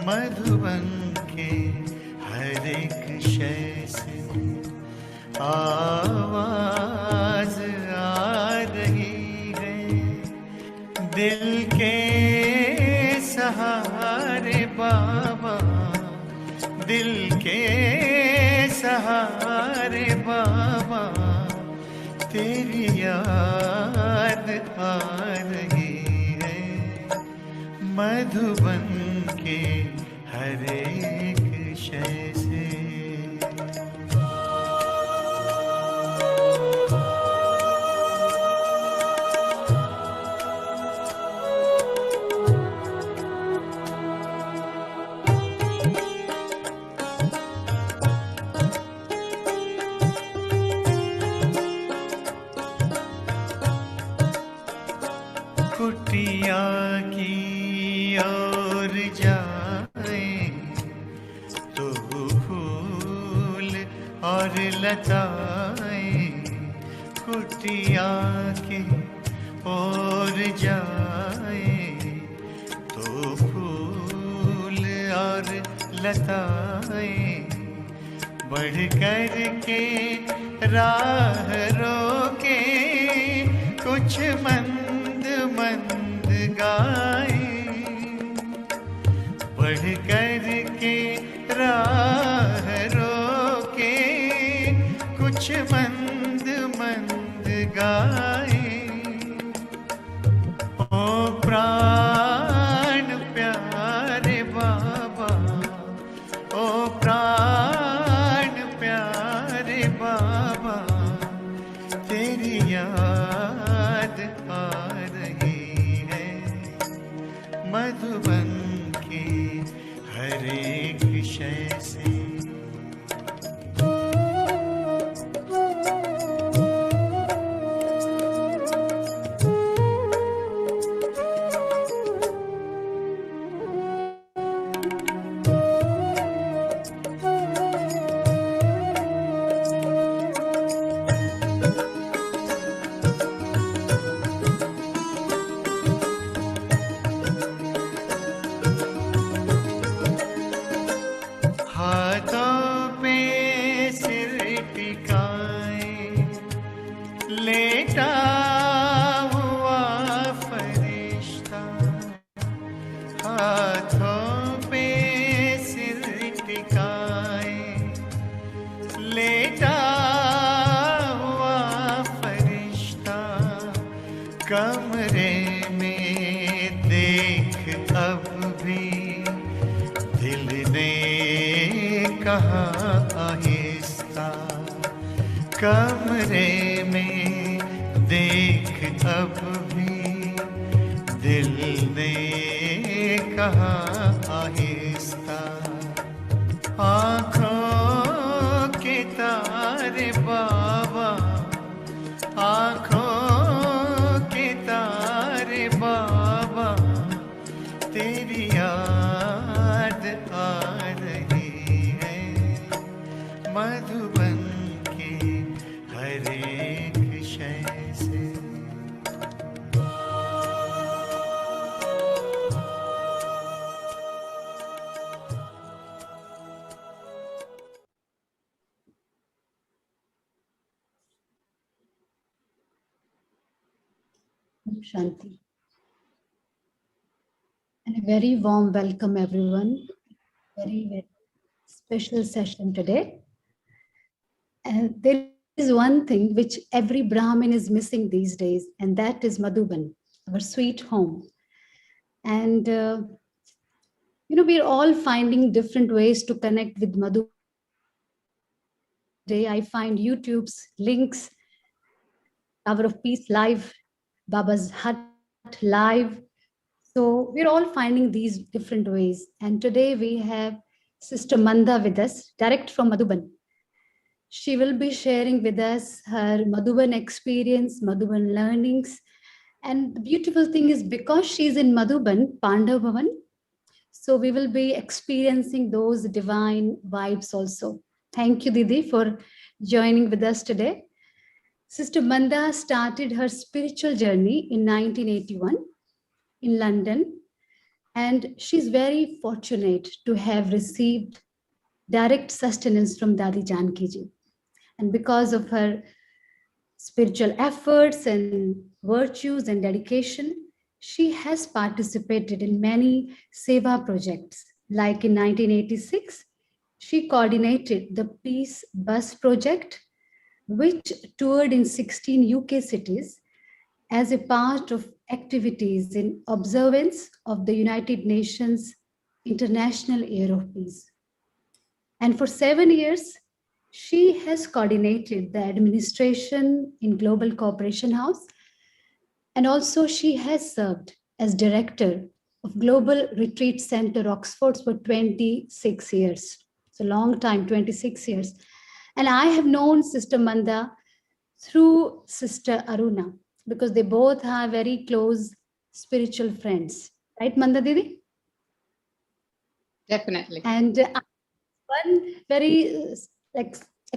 मधुबन के हर एक शय से आवाज आ रही है, दिल के सहारे बाबा, दिल के सहारे बाबा, तेरी याद आ रही है। मधुबन के हर एक शय से। कुटिया की ओर जाए तो फूल और लताएं, कुटिया की ओर जाए तो फूल और लताएं, बढ़ कर के राह रोके कुछ मंद मंद गाए, बढ़ कर के राह रोके कुछ मंद मंद गाए। ओ प्राण प्यारे बाबा, ओ प्राण प्यारे बाबा, तेरी याद आ रही है। मधुबन के हर एक शय से। लेटा हुआ फरिश्ता, हाथों पे सिर टिकाए, लेटा हुआ फरिश्ता, कमरे में देख अब भी दिल ने कहा आहिस्ता, कमरे में देख अब भी दिल ने कहा आहिस्ता। आँखों के तारे बाबा, आँखों के तारे बाबा, तेरी याद आ रही है। मधुबन के हर एक शय से। Shanti. And a very warm welcome, everyone. Very, very special session today. And there is one thing which every Brahmin is missing these days, and that is Madhuban, our sweet home. And, we're all finding different ways to connect with Madhuban. Today, I find YouTube's links, Tower of Peace Live, Baba's Hut Live. So we're all finding these different ways. And today we have Sister Manda with us, direct from Madhuban. She will be sharing with us her Madhuban experience, Madhuban learnings. And the beautiful thing is because she's in Madhuban, Pandavan, so we will be experiencing those divine vibes also. Thank you, Didi, for joining with us today. Sister Manda started her spiritual journey in 1981 in London. And she's very fortunate to have received direct sustenance from Dadi Janki ji. And because of her spiritual efforts and virtues and dedication, she has participated in many seva projects. Like in 1986, she coordinated the Peace Bus Project, which toured in 16 UK cities as a part of activities in observance of the United Nations International Year of Peace. And for 7 years, she has coordinated the administration in Global Cooperation House. And also, she has served as director of Global Retreat Center, Oxford, for 26 years. It's a long time, 26 years. And I have known Sister Manda through Sister Aruna because they both are very close spiritual friends. Right, Manda Didi? Definitely. And one very like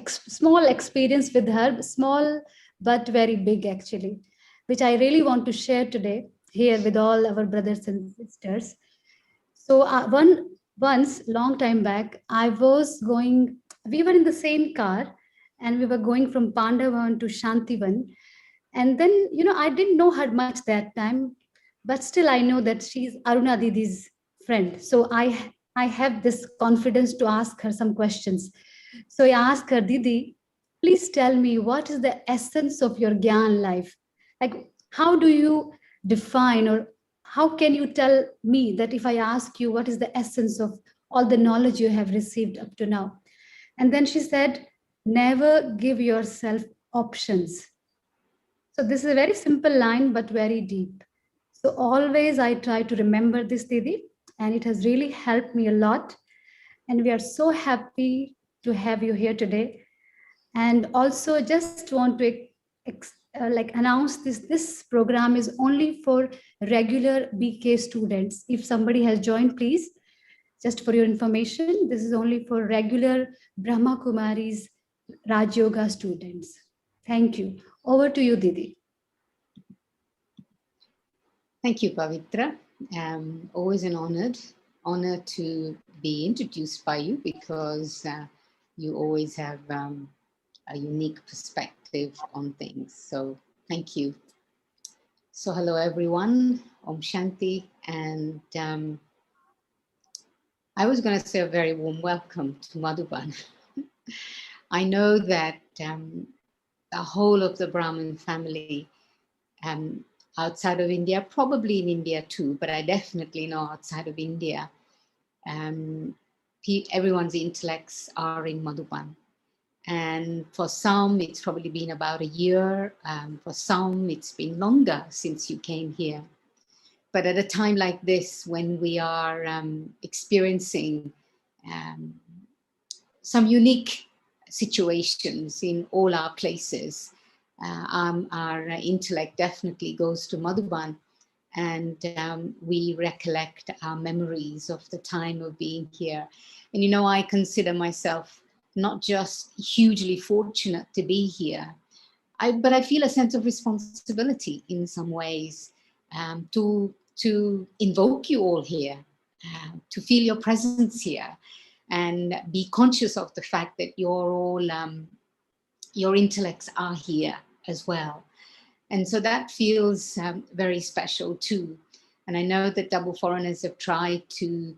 small experience with her, small but very big actually, which I really want to share today here with all our brothers and sisters. So once long time back, we were in the same car and we were going from Pandavan to Shantivan. And then, I didn't know her much that time, but still I know that she's Aruna Didi's friend. So I have this confidence to ask her some questions. So I asked her, Didi, please tell me what is the essence of your Gyan life? Like, how do you define, or how can you tell me that if I ask you what is the essence of all the knowledge you have received up to now? And then she said, never give yourself options. So this is a very simple line, but very deep. So always I try to remember this, Didi, and it has really helped me a lot. And we are so happy to have you here today. And also just want to announce this program is only for regular BK students. If somebody has joined, please, just for your information, this is only for regular Brahma Kumaris Raj Yoga students. Thank you. Over to you, Didi. Thank you, Pavitra. Always an honor to be introduced by you because you always have a unique perspective on things. So thank you. So hello, everyone. Om Shanti. And I was going to say a very warm welcome to Madhuban. I know that the whole of the Brahmin family outside of India, probably in India too, but I definitely know outside of India, everyone's intellects are in Madhuban. And for some, it's probably been about a year. For some, it's been longer since you came here. But at a time like this, when we are experiencing some unique situations in all our places, our intellect definitely goes to Madhuban, and we recollect our memories of the time of being here. And I consider myself not just hugely fortunate to be here, but I feel a sense of responsibility in some ways to invoke you all here, to feel your presence here, and be conscious of the fact that you're all, your intellects are here as well. And so that feels very special too. And I know that double foreigners have tried to,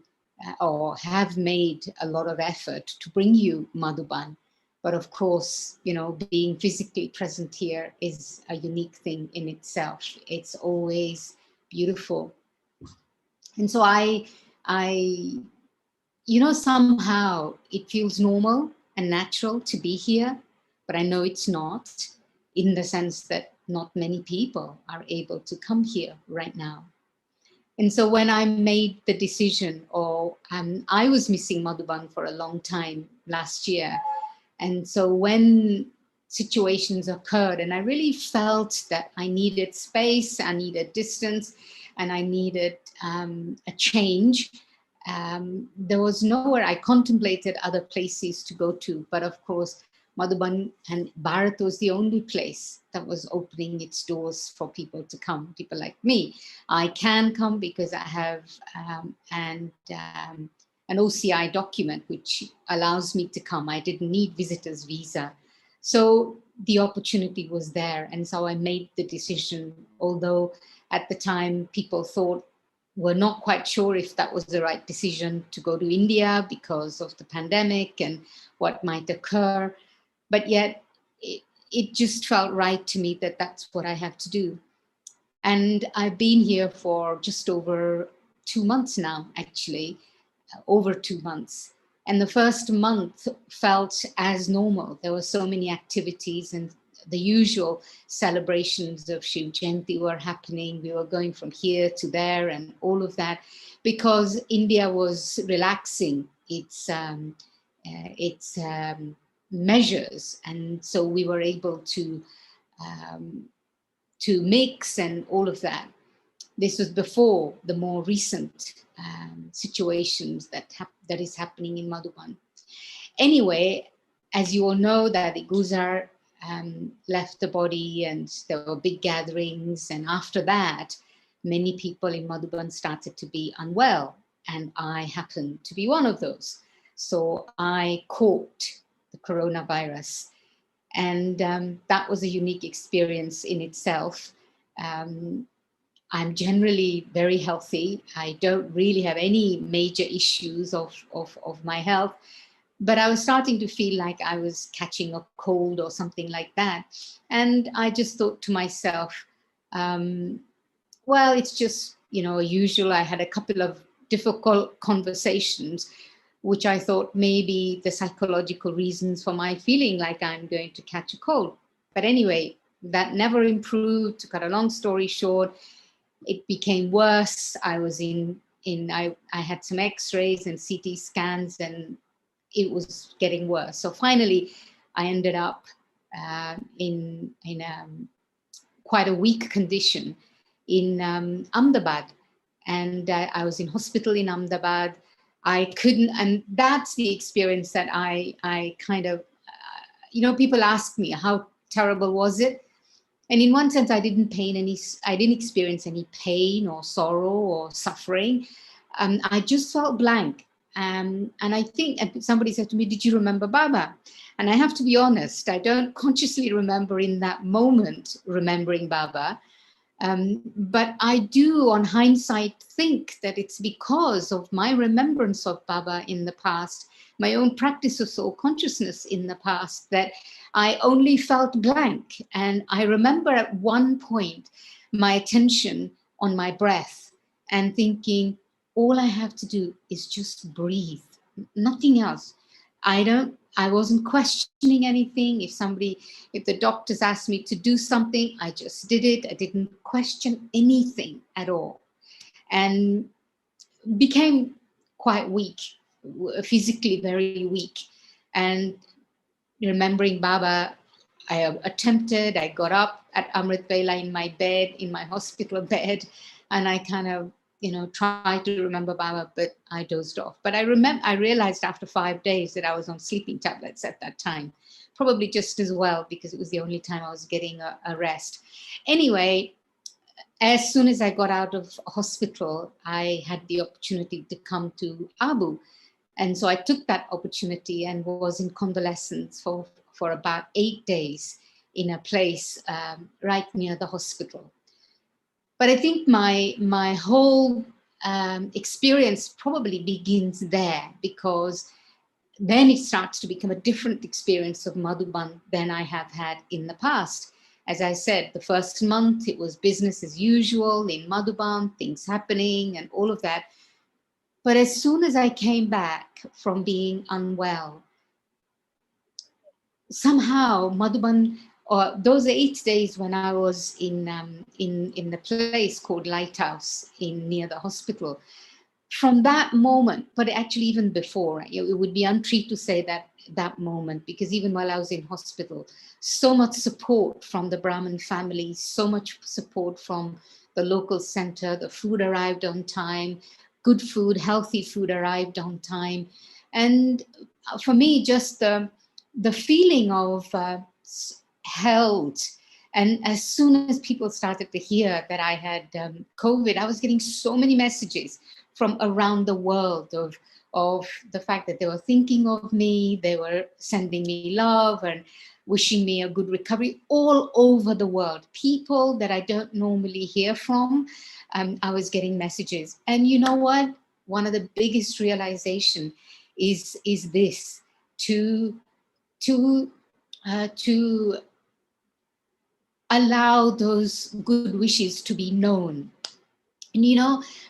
or have made a lot of effort to bring you Madhuban. But of course, being physically present here is a unique thing in itself. It's always beautiful. And so somehow it feels normal and natural to be here, but I know it's not, in the sense that not many people are able to come here right now. And so when I made the decision, I was missing Madhuban for a long time last year. And so when situations occurred and I really felt that I needed space, I needed distance, and I needed a change, there was nowhere. I contemplated other places to go to, but of course, Madhuban and Bharat was the only place that was opening its doors for people to come, people like me. I can come because I have an OCI document which allows me to come. I didn't need visitor's visa. So the opportunity was there. And so I made the decision, although at the time people were not quite sure if that was the right decision to go to India because of the pandemic and what might occur. But yet it just felt right to me that that's what I have to do. And I've been here for just over 2 months now, actually, over 2 months. And the first month felt as normal. There were so many activities and the usual celebrations of Shiv Jayanti were happening. We were going from here to there and all of that because India was relaxing its measures. And so we were able to mix and all of that. This was before the more recent situations that is happening in Madhuban. Anyway, as you all know, that the Guzar left the body and there were big gatherings. And after that, many people in Madhuban started to be unwell. And I happened to be one of those. So I caught the coronavirus. And that was a unique experience in itself. I'm generally very healthy. I don't really have any major issues of my health, but I was starting to feel like I was catching a cold or something like that. And I just thought to myself, well, it's just, usual. I had a couple of difficult conversations, which I thought maybe the psychological reasons for my feeling like I'm going to catch a cold. But anyway, that never improved. To cut a long story short, it became worse. I was I had some x-rays and CT scans and it was getting worse. So finally, I ended up in quite a weak condition in Ahmedabad. And I was in hospital in Ahmedabad. I couldn't, and that's the experience that I kind of, people ask me, how terrible was it? And in one sense, I didn't experience any pain or sorrow or suffering. I just felt blank. And I think somebody said to me, did you remember Baba? And I have to be honest, I don't consciously remember in that moment remembering Baba. But I do, on hindsight, think that it's because of my remembrance of Baba in the past, my own practice of soul consciousness in the past, that I only felt blank. And I remember at one point my attention on my breath and thinking, all I have to do is just breathe, nothing else. I wasn't questioning anything. If the doctors asked me to do something, I just did it. I didn't question anything at all. And became quite weak, physically very weak. And remembering Baba, I got up at Amrit Vela in my bed, in my hospital bed, and I kind of, tried to remember Baba, but I dozed off. But I realized after 5 days that I was on sleeping tablets at that time, probably just as well, because it was the only time I was getting a rest. Anyway, as soon as I got out of hospital, I had the opportunity to come to Abu. And so I took that opportunity and was in convalescence for about 8 days in a place right near the hospital. But I think my whole experience probably begins there, because then it starts to become a different experience of Madhuban than I have had in the past. As I said, the first month, it was business as usual in Madhuban, things happening and all of that. But as soon as I came back from being unwell, somehow Madhuban, or those 8 days when I was in the place called Lighthouse near the hospital, from that moment, but actually even before, it would be untrue to say that moment, because even while I was in hospital, so much support from the Brahmin family, so much support from the local center, the food arrived on time, good food, healthy food arrived on time. And for me, just the feeling of held. And as soon as people started to hear that I had COVID, I was getting so many messages from around the world of the fact that they were thinking of me, they were sending me love and wishing me a good recovery all over the world. People that I don't normally hear from, I was getting messages. And you know what? One of the biggest realization is this, to allow those good wishes to be known. And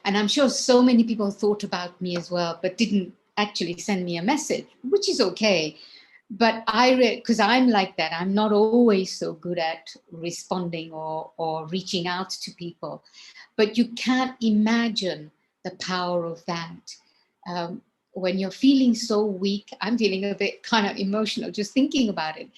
and I'm sure so many people thought about me as well, but didn't actually send me a message, which is okay. But because I'm like that, I'm not always so good at responding or reaching out to people. But you can't imagine the power of that. When you're feeling so weak, I'm feeling a bit kind of emotional just thinking about it.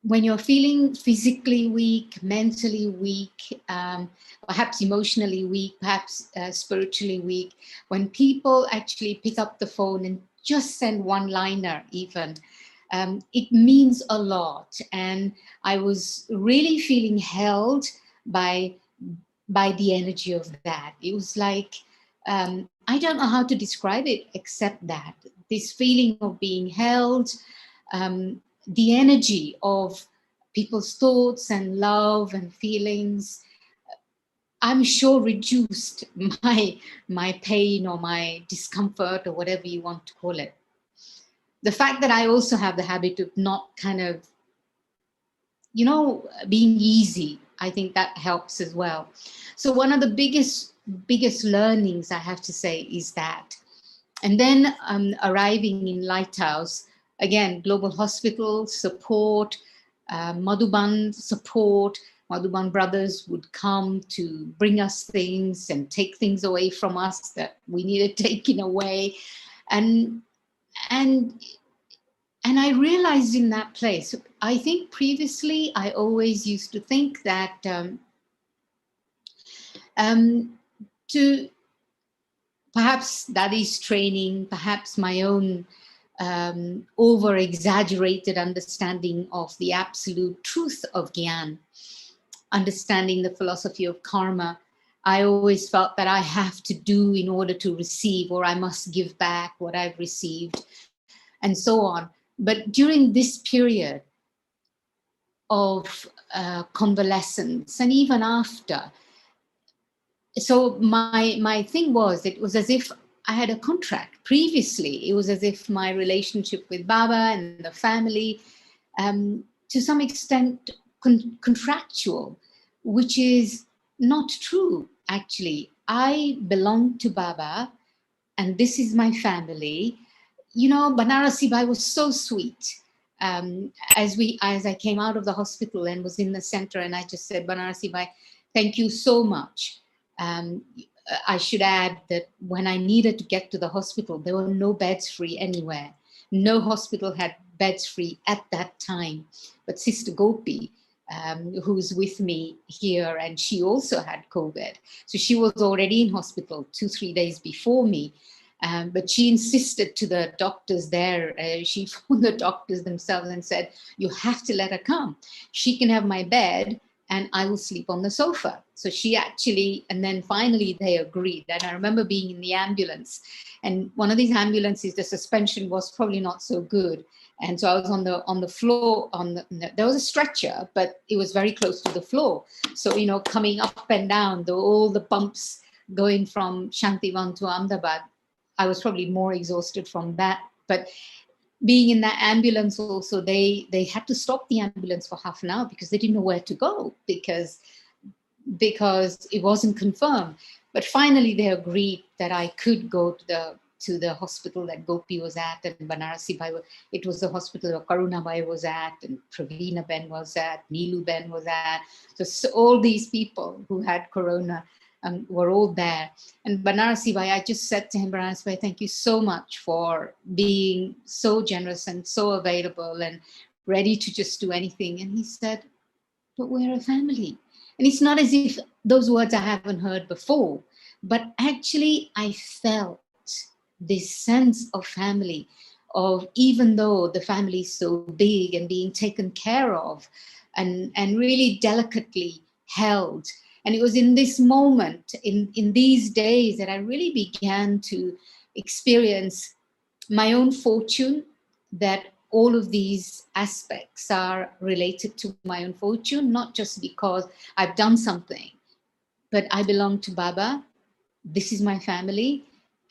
When you're feeling physically weak, mentally weak, perhaps emotionally weak, perhaps spiritually weak, when people actually pick up the phone and just send one-liner even, it means a lot. And I was really feeling held by the energy of that. It was like, I don't know how to describe it except that. This feeling of being held, the energy of people's thoughts and love and feelings, I'm sure reduced my pain or my discomfort or whatever you want to call it. The fact that I also have the habit of not kind of, being easy, I think that helps as well. So one of the biggest learnings I have to say is that. And then arriving in Lighthouse, again, global hospital support, Madhuban support. Madhuban brothers would come to bring us things and take things away from us that we needed taken away. And I realized in that place, I think previously I always used to think that to perhaps that is training, perhaps my own over exaggerated understanding of the absolute truth of Gyan, understanding the philosophy of karma. I always felt that I have to do in order to receive, or I must give back what I've received, and so on. But during this period of convalescence, and even after, so my thing was, it was as if I had a contract previously. It was as if my relationship with Baba and the family, to some extent, contractual, which is not true, actually. I belong to Baba, and this is my family. Banarasi Bhai was so sweet. As I came out of the hospital and was in the center, and I just said, Banarasi Bhai, thank you so much. I should add that when I needed to get to the hospital, there were no beds free anywhere. No hospital had beds free at that time. But Sister Gopi, who's with me here, and she also had COVID. So she was already in hospital 2-3 days before me. But she insisted to the doctors there. She phoned the doctors themselves and said, you have to let her come. She can have my bed and I will sleep on the sofa. So she actually, and then finally they agreed. And I remember being in the ambulance, and one of these ambulances, the suspension was probably not so good. And so I was on the floor, there was a stretcher, but it was very close to the floor. So, coming up and down, all the bumps going from Shantivan to Ahmedabad, I was probably more exhausted from that. But being in that ambulance also, they had to stop the ambulance for half an hour because they didn't know where to go, because it wasn't confirmed. But finally they agreed that I could go to the hospital that Gopi was at, and Banarasi Bhai, it was the hospital that Aruna Bhai was at, and Pravina Ben was at, Neelu Ben was at. So all these people who had corona were all there. And Banarasi Bhai, I just said to him, Banarasi Bhai, thank you so much for being so generous and so available and ready to just do anything. And he said, but we're a family. And it's not as if those words I haven't heard before, but actually I felt this sense of family, of, even though the family is so big and being taken care of and really delicately held. And it was in this moment, in these days, that I really began to experience my own fortune, that all of these aspects are related to my own fortune, not just because I've done something, but I belong to Baba. This is my family,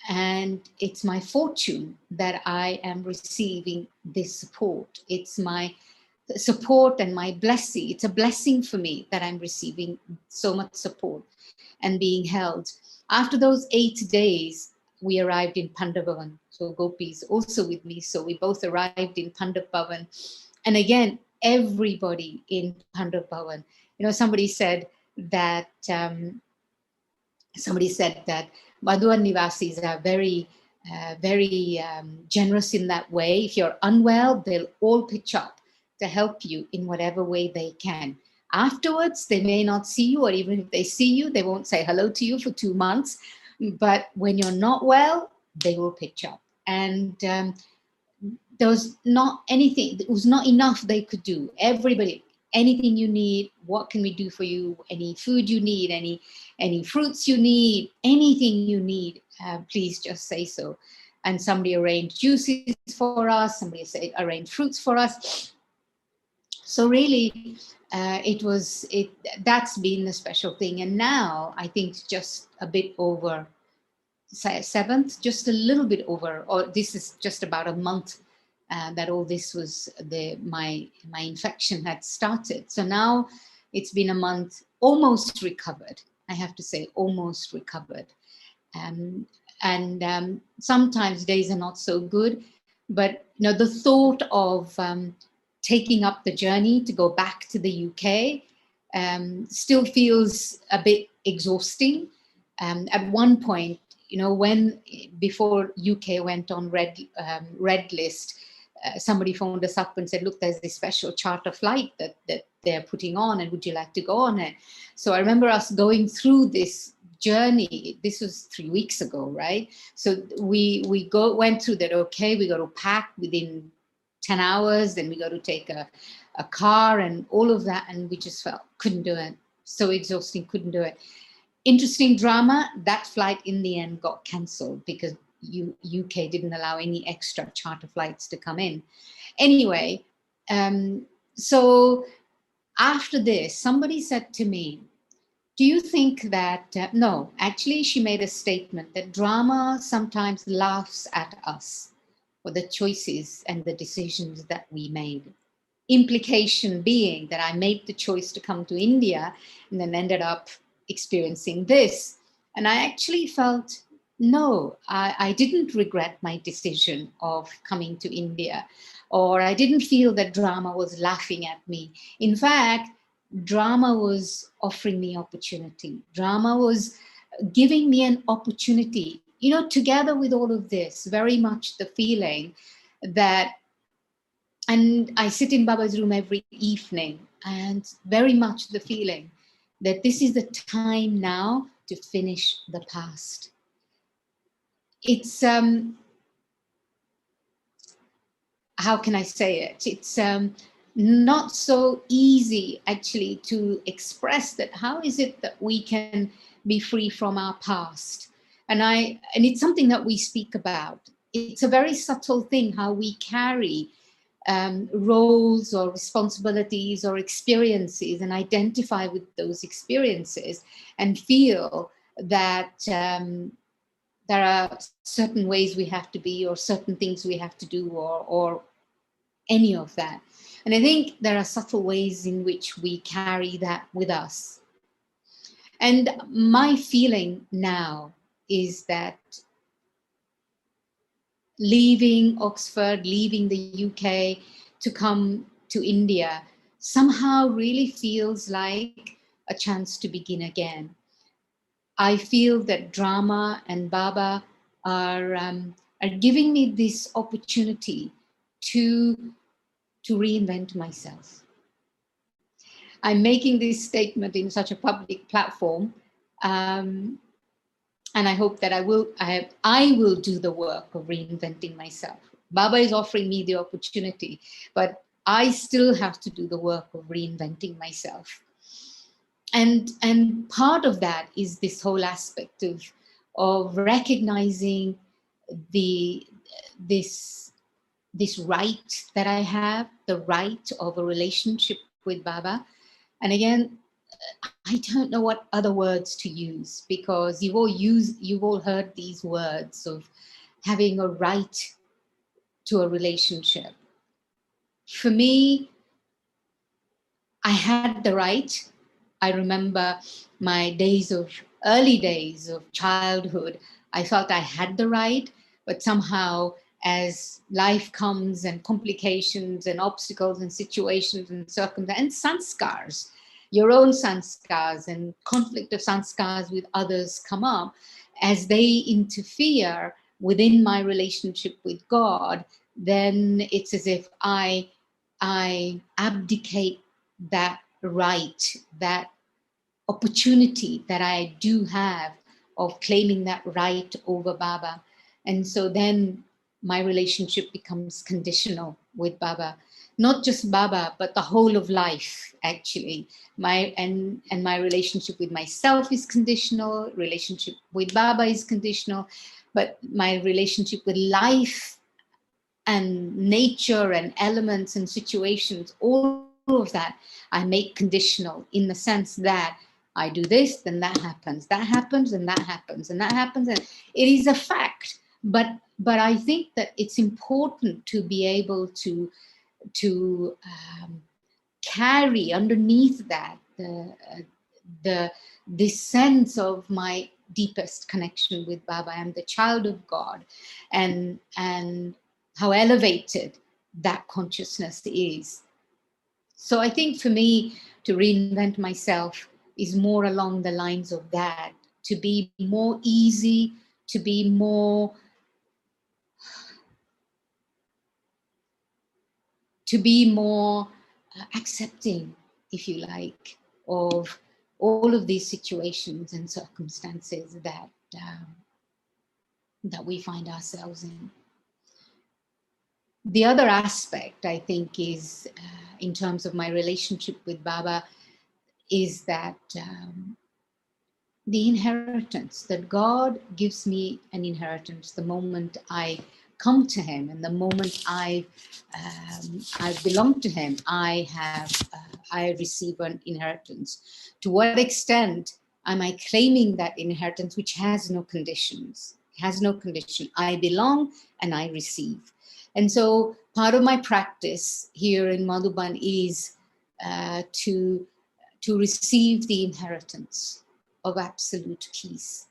and it's my fortune that I am receiving this support. It's my support and my blessing. It's a blessing for me that I'm receiving so much support and being held. After those 8 days, we arrived in Pandavan. So Gopi is also with me. So we both arrived in Pandavan. And again, everybody in Pandavan, somebody said that Madhuban Nivasis are very generous in that way. If you're unwell, they'll all pitch up to help you in whatever way they can. Afterwards, they may not see you, or even if they see you, they won't say hello to you for 2 months. But when you're not well, they will pitch up. And there was not anything, it was not enough they could do. Everybody, anything you need, what can we do for you? Any food you need, any fruits you need, anything you need, please just say so. And somebody arranged juices for us, somebody said arranged fruits for us. So really, that's been the special thing. And now I think it's just a bit over 7th, just a little bit over, or this is just about a month that all this was, my infection had started. So now it's been a month, almost recovered. I have to say, almost recovered. Sometimes days are not so good, but the thought of taking up the journey to go back to the UK still feels a bit exhausting. At one point, before UK went on red list, somebody phoned us up and said, look, there's this special charter flight that they're putting on, and would you like to go on it? So I remember us going through this journey. This was 3 weeks ago, right? So we went through that. Okay, we got to pack within 10 hours, then we got to take a car and all of that, and we just couldn't do it. So exhausting, couldn't do it. Interesting drama, that flight in the end got cancelled because UK didn't allow any extra charter flights to come in. Anyway, so after this, somebody said to me, do you think that, no, actually she made a statement that drama sometimes laughs at us for the choices and the decisions that we made. Implication being that I made the choice to come to India and then ended up experiencing this. And I actually felt, no, I didn't regret my decision of coming to India, or I didn't feel that drama was laughing at me. In fact, drama was offering me opportunity. Drama was giving me an opportunity, together with all of this, very much the feeling that, and I sit in Baba's room every evening, and very much the feeling that this is the time now to finish the past. It's, how can I say it? It's not so easy actually to express that. How is it that we can be free from our past? And it's something that we speak about. It's a very subtle thing how we carry roles or responsibilities or experiences and identify with those experiences and feel that there are certain ways we have to be, or certain things we have to do, or any of that. And I think there are subtle ways in which we carry that with us. And my feeling now is that leaving Oxford, leaving the UK to come to India somehow really feels like a chance to begin again. I feel that drama and Baba are giving me this opportunity to reinvent myself. I'm making this statement in such a public platform, and I hope that I will do the work of reinventing myself. Baba is offering me the opportunity, but I still have to do the work of reinventing myself. And part of that is this whole aspect of recognizing the this right that I have, the right of a relationship with Baba. And again, I don't know what other words to use, because you've all heard these words of having a right to a relationship. For me, I had the right. I remember my early days of childhood. I felt I had the right, but somehow as life comes and complications and obstacles and situations and circumstances and sanskars, your own sanskars and conflict of sanskars with others come up, as they interfere within my relationship with God, then it's as if I abdicate that right, that opportunity that I do have of claiming that right over Baba. And so then my relationship becomes conditional with Baba. Not just Baba, but the whole of life, actually. And my relationship with myself is conditional, relationship with Baba is conditional, but my relationship with life and nature and elements and situations, all of that I make conditional, in the sense that I do this, then that happens, and that happens, and that happens, and it is a fact. But I think that it's important to be able to carry underneath that this sense of my deepest connection with Baba. I'm the child of God, and how elevated that consciousness is. So I think for me, to reinvent myself is more along the lines of that, to be more easy, to be more accepting, if you like, of all of these situations and circumstances that we find ourselves in. The other aspect, I think, is in terms of my relationship with Baba, is that the inheritance, that God gives me an inheritance the moment I come to Him, and the moment I belong to Him, I receive an inheritance. To what extent am I claiming that inheritance, which has no conditions? Has no condition. I belong and I receive. And so part of my practice here in Madhuban is to receive the inheritance of absolute peace.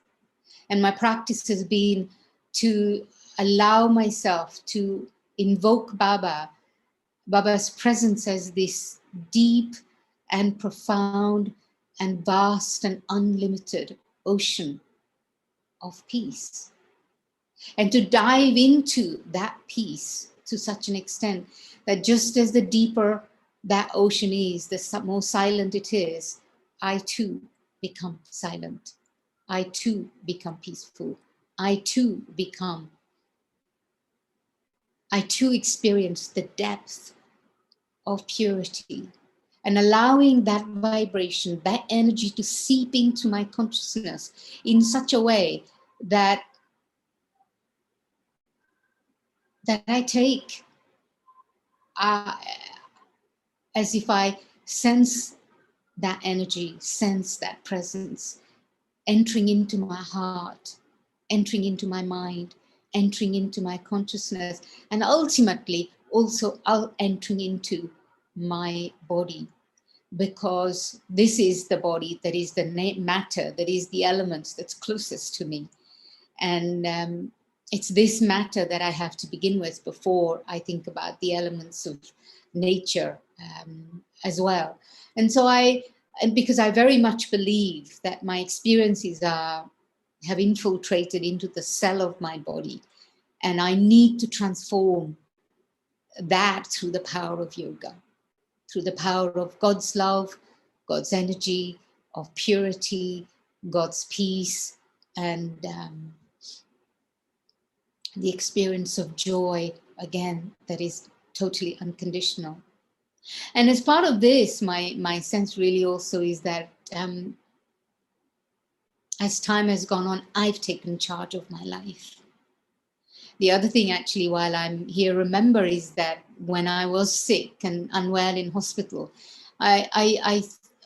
And my practice has been to allow myself to invoke Baba's presence, as this deep and profound and vast and unlimited ocean of peace. And to dive into that peace to such an extent that just as the deeper that ocean is, the more silent it is, I too become silent. I too become peaceful. I too experience the depth of purity, and allowing that vibration, that energy to seep into my consciousness in such a way that I take as if I sense that energy, sense that presence entering into my heart, entering into my mind, entering into my consciousness, and ultimately also entering into my body. Because this is the body that is the matter, that is the elements that's closest to me. And it's this matter that I have to begin with before I think about the elements of nature as well. And so because I very much believe that my experiences have infiltrated into the cell of my body, and I need to transform that through the power of yoga, through the power of God's love, God's energy, of purity, God's peace, and the experience of joy, again, that is totally unconditional. And as part of this, my sense really also is that as time has gone on, I've taken charge of my life. The other thing, actually, while I'm here, remember is that when I was sick and unwell in hospital, I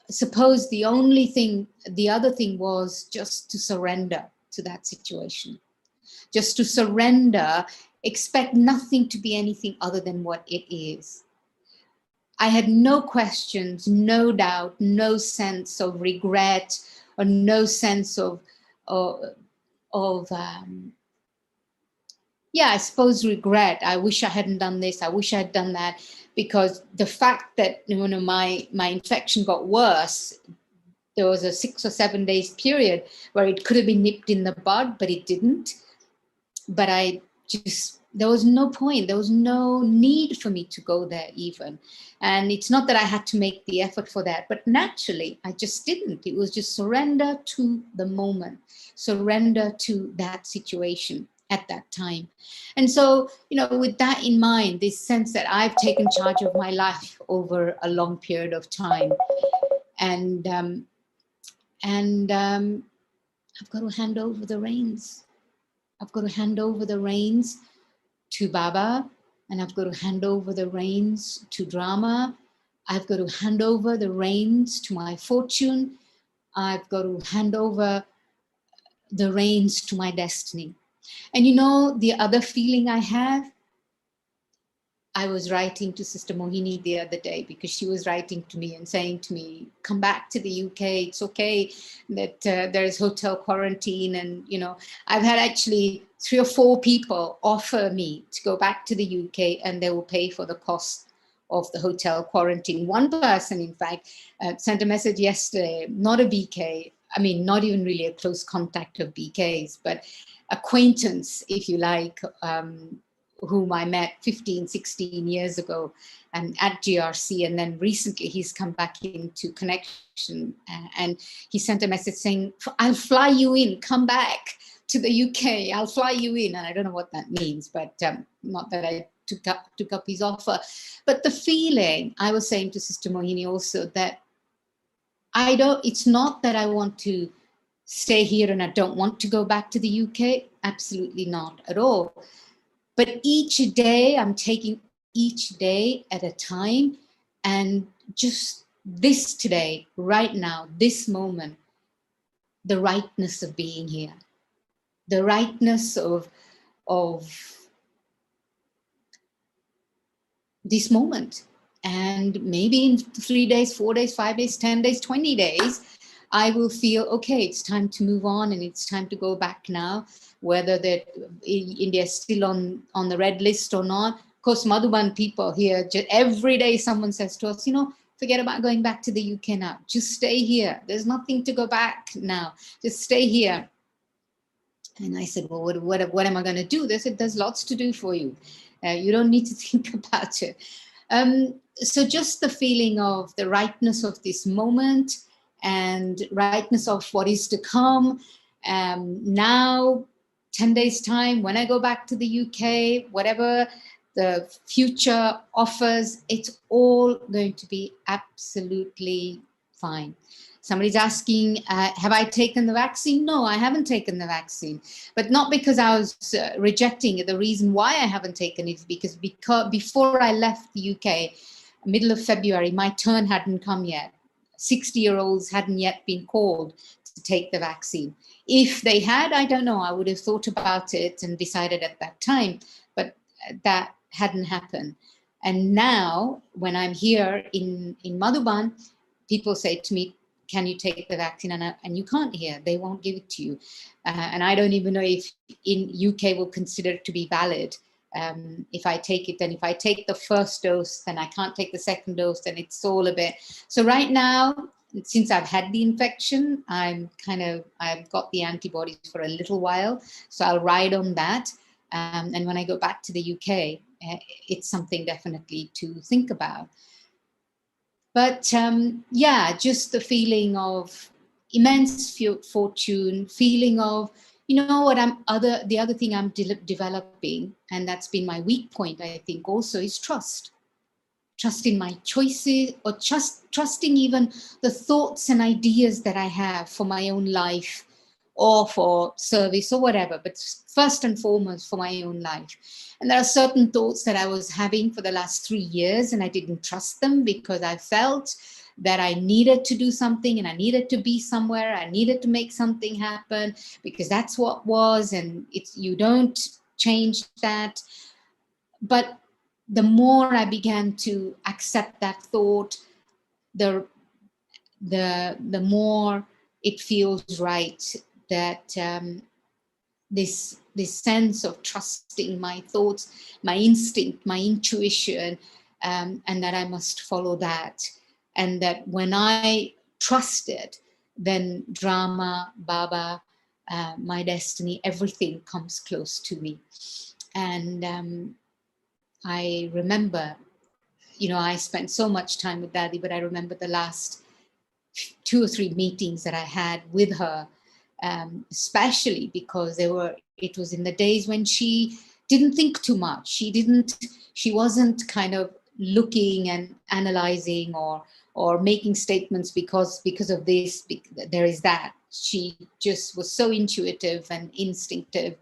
suppose the other thing was just to surrender to that situation, just to surrender, expect nothing to be anything other than what it is. I had no questions, no doubt, no sense of regret, or no sense of yeah, I suppose regret. I wish I hadn't done this. I wish I had done that, because the fact that my infection got worse, there was a 6 or 7 days period where it could have been nipped in the bud, but it didn't. But there was no point. There was no need for me to go there even. And it's not that I had to make the effort for that, but naturally, I just didn't. It was just surrender to the moment, surrender to that situation at that time. And so, with that in mind, this sense that I've taken charge of my life over a long period of time, and I've got to hand over the reins. I've got to hand over the reins to Baba, and I've got to hand over the reins to drama. I've got to hand over the reins to my fortune. I've got to hand over the reins to my destiny. And the other feeling I have, I was writing to Sister Mohini the other day, because she was writing to me and saying to me, come back to the UK. It's okay that there is hotel quarantine. And, I've had actually 3 or 4 people offer me to go back to the UK, and they will pay for the cost of the hotel quarantine. One person, in fact, sent a message yesterday, not a BK, I mean, not even really a close contact of BK's, but acquaintance, if you like, whom I met 15, 16 years ago and at GRC. And then recently he's come back into connection, and he sent a message saying, I'll fly you in, come back to the UK, I'll fly you in. And I don't know what that means, but not that I took up his offer. But the feeling, I was saying to Sister Mohini also, that it's not that I want to stay here and I don't want to go back to the UK. Absolutely not at all. But each day, I'm taking each day at a time, and just this today, right now, this moment, the rightness of being here, the rightness of this moment. And maybe in 3 days, 4 days, 5 days, 10 days, 20 days, I will feel, okay, it's time to move on, and it's time to go back now, whether India is still on the red list or not. Of course, Madhuban people here, every day someone says to us, forget about going back to the UK now. Just stay here. There's nothing to go back now. Just stay here. And I said, well, what am I going to do? They said, there's lots to do for you. You don't need to think about it. So just the feeling of the rightness of this moment and rightness of what is to come. Now, 10 days time, when I go back to the UK, whatever the future offers, it's all going to be absolutely fine. Somebody's asking, have I taken the vaccine? No, I haven't taken the vaccine. But not because I was rejecting it. The reason why I haven't taken it is because before I left the UK, middle of February, my turn hadn't come yet. 60-year-olds hadn't yet been called to take the vaccine. If they had, I don't know, I would have thought about it and decided at that time, but that hadn't happened. And now, when I'm here in Madhuban, people say to me, can you take the vaccine? And you can't here, they won't give it to you. And I don't even know if in UK will consider it to be valid. If I take it, then if I take the first dose, then I can't take the second dose, then it's all a bit. So right now, since I've had the infection, I've got the antibodies for a little while. So I'll ride on that. And when I go back to the UK, it's something definitely to think about. But just the feeling of immense fortune, feeling of You know what the other thing I'm developing, and that's been my weak point, I think also, is trust. Trust in my choices, or trusting even the thoughts and ideas that I have for my own life or for service or whatever, but first and foremost for my own life. And there are certain thoughts that I was having for the last 3 years, and I didn't trust them because I felt that I needed to do something and I needed to be somewhere. I needed to make something happen because that's what was, and you don't change that. But the more I began to accept that thought, the more it feels right that this sense of trusting my thoughts, my instinct, my intuition, and that I must follow that. And that when I trust it, then drama, Baba, my destiny, everything comes close to me. And I remember, I spent so much time with Daddy, but I remember the last 2 or 3 meetings that I had with her, especially because it was in the days when she didn't think too much. She wasn't kind of looking and analyzing or making statements because of this, there is that. She just was so intuitive and instinctive.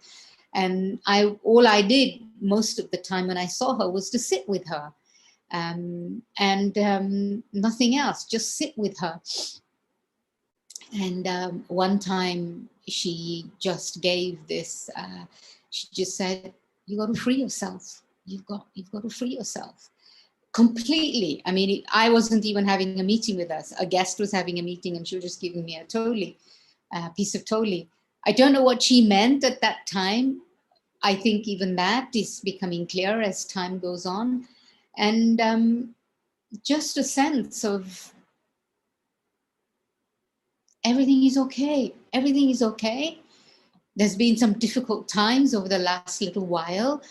And all I did most of the time when I saw her was to sit with her, and nothing else, just sit with her. And one time she just gave this, she just said, you got to free yourself. You've got to free yourself completely. I mean, I wasn't even having a meeting with us. A guest was having a meeting and she was just giving me a piece of totally. I don't know what she meant at that time. I think even that is becoming clear as time goes on. And just a sense of everything is okay. Everything is okay. There's been some difficult times over the last little while.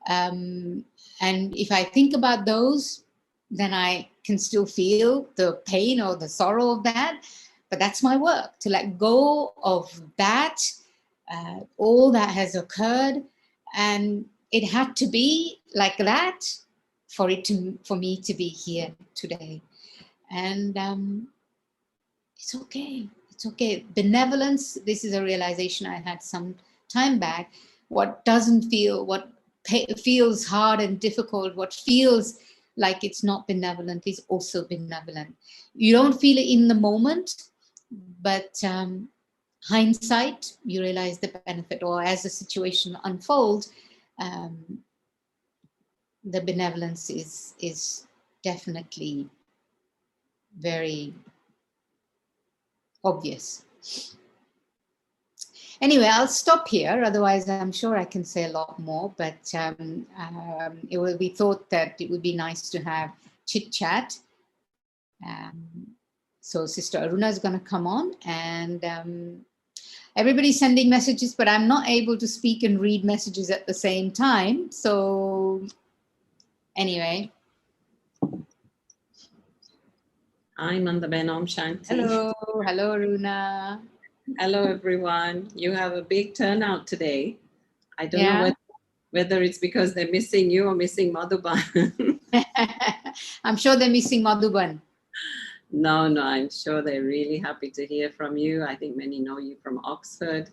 And if I think about those, then I can still feel the pain or the sorrow of that. But that's my work, to let go of that, all that has occurred. And it had to be like that for me to be here today. And it's okay. It's okay. Benevolence, this is a realization I had some time back. What feels hard and difficult, what feels like it's not benevolent is also benevolent. You don't feel it in the moment, but hindsight, you realize the benefit, or as the situation unfolds, the benevolence is definitely very obvious. Anyway, I'll stop here. Otherwise, I'm sure I can say a lot more. But we thought that it would be nice to have chit chat. So Sister Aruna is going to come on, and everybody's sending messages, but I'm not able to speak and read messages at the same time. So anyway. Hi, Mandaban, Om Shanti. Hello, Aruna. Hello, everyone. You have a big turnout today. I don't know whether it's because they're missing you or missing Madhuban. I'm sure they're missing Madhuban. No, I'm sure they're really happy to hear from you. I think many know you from Oxford.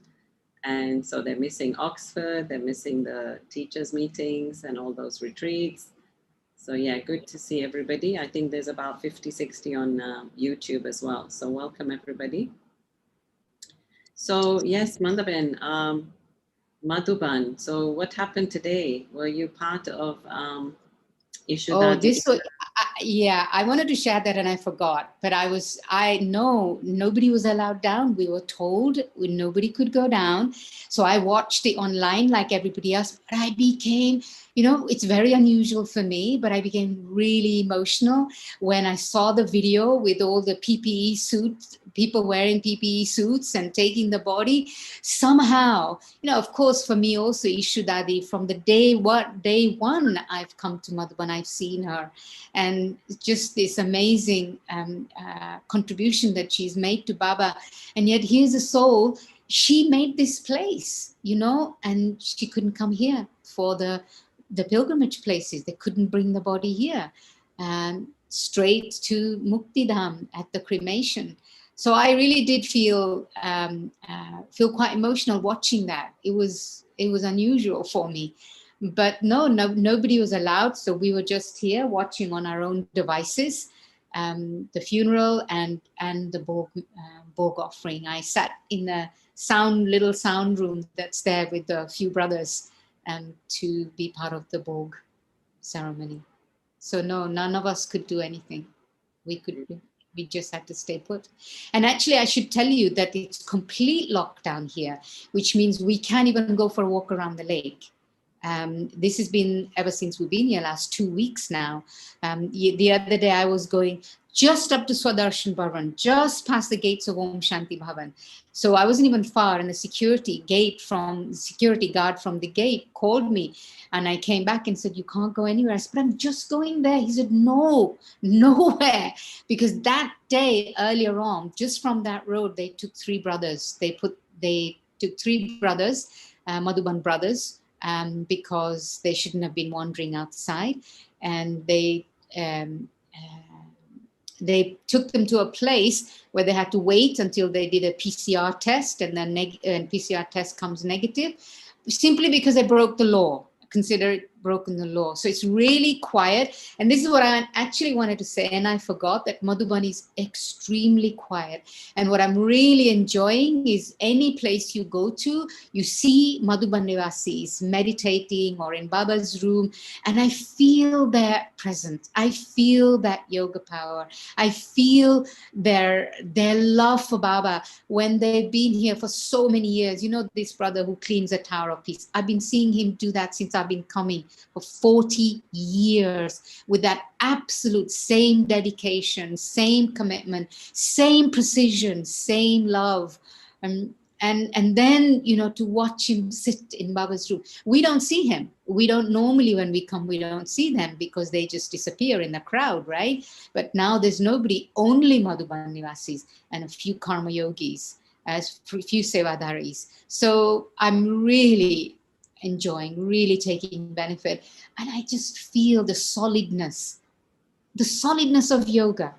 And so they're missing Oxford. They're missing the teachers' meetings and all those retreats. So yeah, good to see everybody. I think there's about 50, 60 on YouTube as well. So welcome, everybody. So yes, Mandaban, Madhuban. So what happened today? Were you part of issue? Oh, this was, I wanted to share that and I forgot. But I know nobody was allowed down. We were told nobody could go down. So I watched it online like everybody else. But I became, it's very unusual for me, but I became really emotional when I saw the video with all the PPE suits, people wearing PPE suits and taking the body. Somehow, of course, for me also, Ishudadi, from the day one I've come to Madhuban, I've seen her. And just this amazing contribution that she's made to Baba. And yet here's a soul she made this place, you know, and she couldn't come here for the pilgrimage places. They couldn't bring the body here, straight to Muktidham at the cremation. So I really did feel quite emotional watching that. It was unusual for me, but nobody was allowed. So we were just here watching on our own devices, the funeral and the Borg offering. I sat in the little sound room that's there with a few brothers to be part of the Borg ceremony. So no, none of us could do anything. We just had to stay put. And actually, I should tell you that it's complete lockdown here, which means we can't even go for a walk around the lake. This has been ever since we've been here, last 2 weeks now. The other day I was going just up to Swadershan Bhavan, just past the gates of Om Shanti Bhavan. So I wasn't even far, and the security guard from the gate called me, and I came back and said, "You can't go anywhere." I said, "But I'm just going there." He said, "No, nowhere." Because that day earlier on, just from that road, they took 3 brothers. They took 3 brothers, Madhuban brothers, because they shouldn't have been wandering outside, and they took them to a place where they had to wait until they did a PCR test, and then PCR test comes negative, simply because they broke the law, considered broken the law. So it's really quiet. And this is what I actually wanted to say, and I forgot that Madhuban is extremely quiet. And what I'm really enjoying is any place you go to, you see Madhuban Nivasis meditating or in Baba's room, and I feel their presence. I feel that yoga power. I feel their love for Baba when they've been here for so many years. You know, this brother who cleans the Tower of Peace, I've been seeing him do that since I've been coming for 40 years, with that absolute same dedication, same commitment, same precision, same love. And then, you know, to watch him sit in Baba's room. We don't see him. We don't normally, when we come, we don't see them because they just disappear in the crowd, right? But now there's nobody, only Madhuban Nivasis and a few karma yogis, as a few sevadaris. So I'm really enjoying, really taking benefit. And I just feel the solidness of yoga,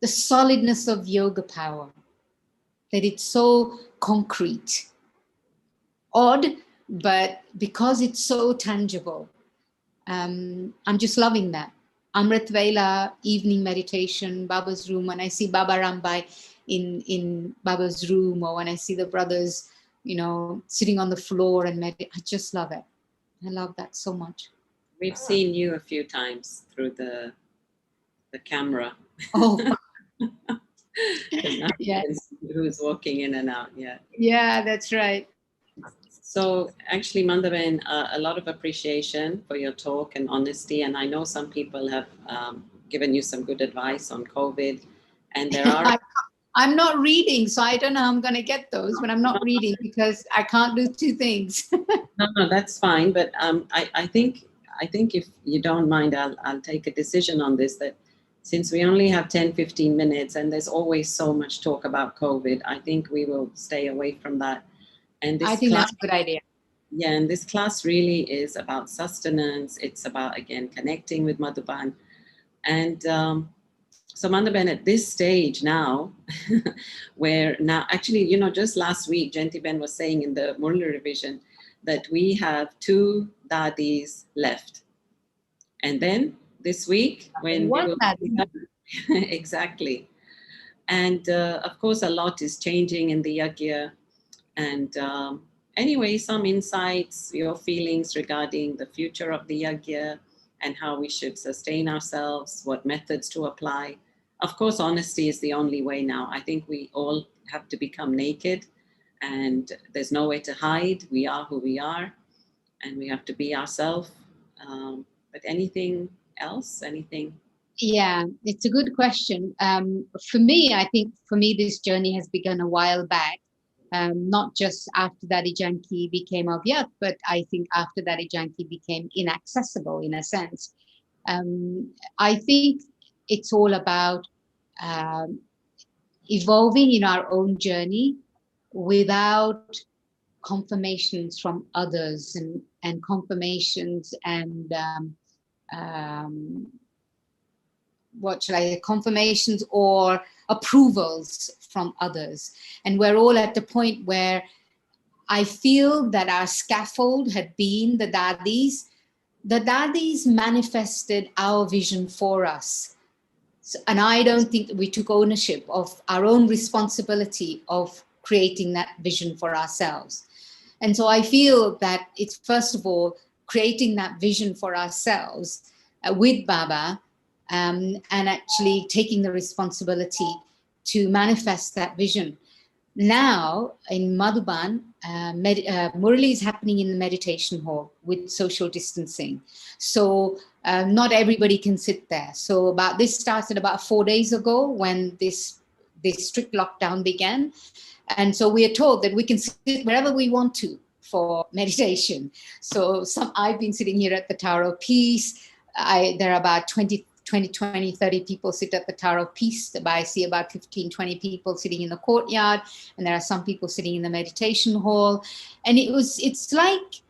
the solidness of yoga power, that it's so concrete. Odd, but because it's so tangible, I'm just loving that. Amrit Vela, evening meditation, Baba's room. When I see Baba Rambai in Baba's room, or when I see the brothers, you know, sitting on the floor and meditate, I just love it. I love that so much. We've seen you a few times through the camera. Oh, Yeah. Who's walking in and out, yeah. Yeah, that's right. So actually, Pandavan, a lot of appreciation for your talk and honesty. And I know some people have given you some good advice on COVID. And there are... I'm not reading, so I don't know how I'm going to get those, but I'm not reading because I can't do 2 things. No, that's fine. But I think if you don't mind, I'll take a decision on this, that since we only have 10, 15 minutes and there's always so much talk about COVID, I think we will stay away from that. And this I think that's a good idea. Yeah, and this class really is about sustenance. It's about, again, connecting with Madhuban. And so Pandavan, at this stage now, where now, actually, you know, just last week, Jentiben was saying in the Murli revision that we have 2 dadis left. And then this week, when One exactly. And of course, a lot is changing in the yagya. And anyway, some insights, your feelings regarding the future of the yagya and how we should sustain ourselves, what methods to apply. Of course, honesty is the only way now. I think we all have to become naked, and there's no way to hide. We are who we are, and we have to be ourselves. But anything else? Anything? Yeah, it's a good question. For me, I think for me, this journey has begun a while back. Not just after Daddy Janki became Avyat, but I think after Daddy Janki became inaccessible in a sense. I think it's all about evolving in our own journey, without confirmations from others and confirmations and what should I say, confirmations or approvals from others. And we're all at the point where I feel that our scaffold had been the dadis. The dadis manifested our vision for us. And I don't think that we took ownership of our own responsibility of creating that vision for ourselves. And so I feel that it's, first of all, creating that vision for ourselves with Baba, and actually taking the responsibility to manifest that vision. Now in Madhuban, Murali is happening in the meditation hall with social distancing. So not everybody can sit there. So this started about 4 days ago when this strict lockdown began. And so we are told that we can sit wherever we want to for meditation. So I've been sitting here at the Tower of Peace. There are about 20, 30 people sit at the Tower of Peace. I see about 15, 20 people sitting in the courtyard. And there are some people sitting in the meditation hall. And it's like,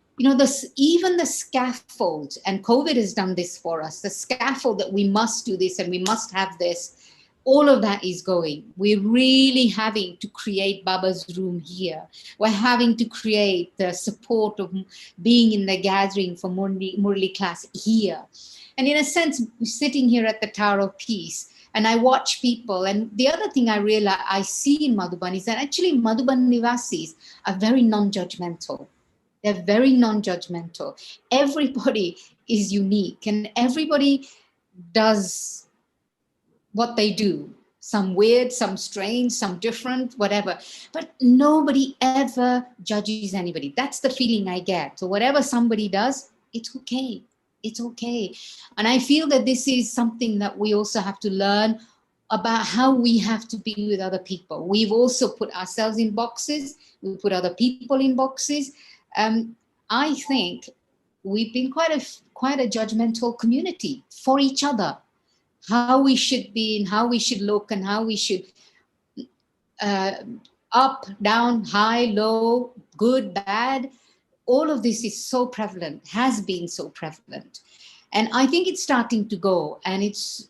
even the scaffold, and COVID has done this for us, the scaffold that we must do this and we must have this, all of that is going. We're really having to create Baba's room here. We're having to create the support of being in the gathering for Murli class here. And in a sense, sitting here at the Tower of Peace, and I watch people. And the other thing I see in Madhuban is that actually Madhuban Nivasis are very non-judgmental. They're very non-judgmental. Everybody is unique and everybody does what they do. Some weird, some strange, some different, whatever. But nobody ever judges anybody. That's the feeling I get. So whatever somebody does, it's okay. It's okay. And I feel that this is something that we also have to learn about, how we have to be with other people. We've also put ourselves in boxes. We put other people in boxes. I think we've been quite a judgmental community for each other. How we should be and how we should look and how we should up, down, high, low, good, bad. All of this is so prevalent, has been so prevalent. And I think it's starting to go, and it's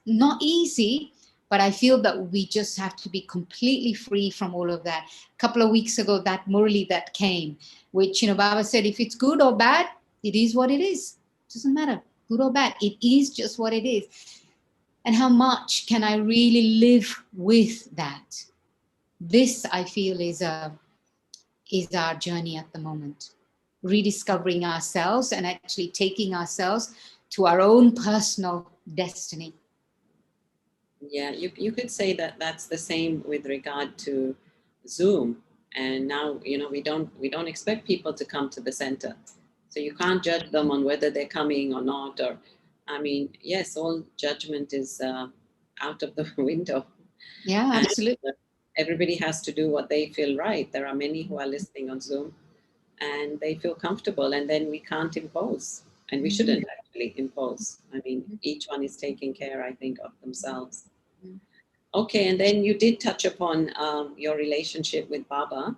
not easy, but I feel that we just have to be completely free from all of that. A couple of weeks ago, that Murali that came, which, Baba said, if it's good or bad, it is what it is. It doesn't matter, good or bad. It is just what it is. And how much can I really live with that? This, I feel, is our journey at the moment. Rediscovering ourselves and actually taking ourselves to our own personal destiny. Yeah, you could say that that's the same with regard to Zoom. And now, we don't expect people to come to the center. So you can't judge them on whether they're coming or not. Or, yes, all judgment is out of the window. Yeah, absolutely. And everybody has to do what they feel right. There are many who are listening on Zoom and they feel comfortable, and then we can't impose, and we shouldn't actually impose. Each one is taking care, I think, of themselves. Okay, and then you did touch upon your relationship with Baba.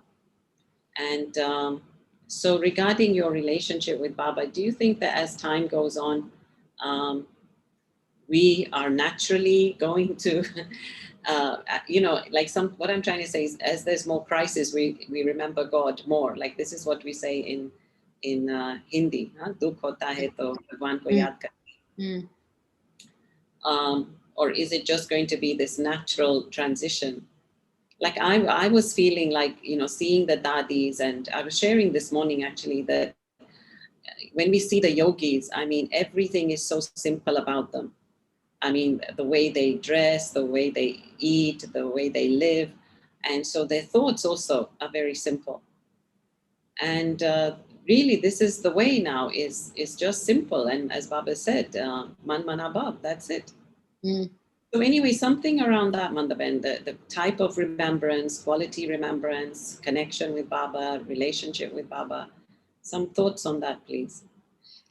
And so regarding your relationship with Baba, do you think that as time goes on, we are naturally going to, what I'm trying to say is, as there's more crisis, we remember God more. Like this is what we say in Hindi, dukh hota hai to bhagwan ko yaad kar. Or is it just going to be this natural transition? Like I was feeling like, seeing the dadis, and I was sharing this morning actually that when we see the yogis, everything is so simple about them. The way they dress, the way they eat, the way they live. And so their thoughts also are very simple. And really, this is the way now, is just simple. And as Baba said, man above, that's it. So anyway, something around that, Pandavan, the type of remembrance, quality remembrance, connection with Baba, relationship with Baba. Some thoughts on that, please.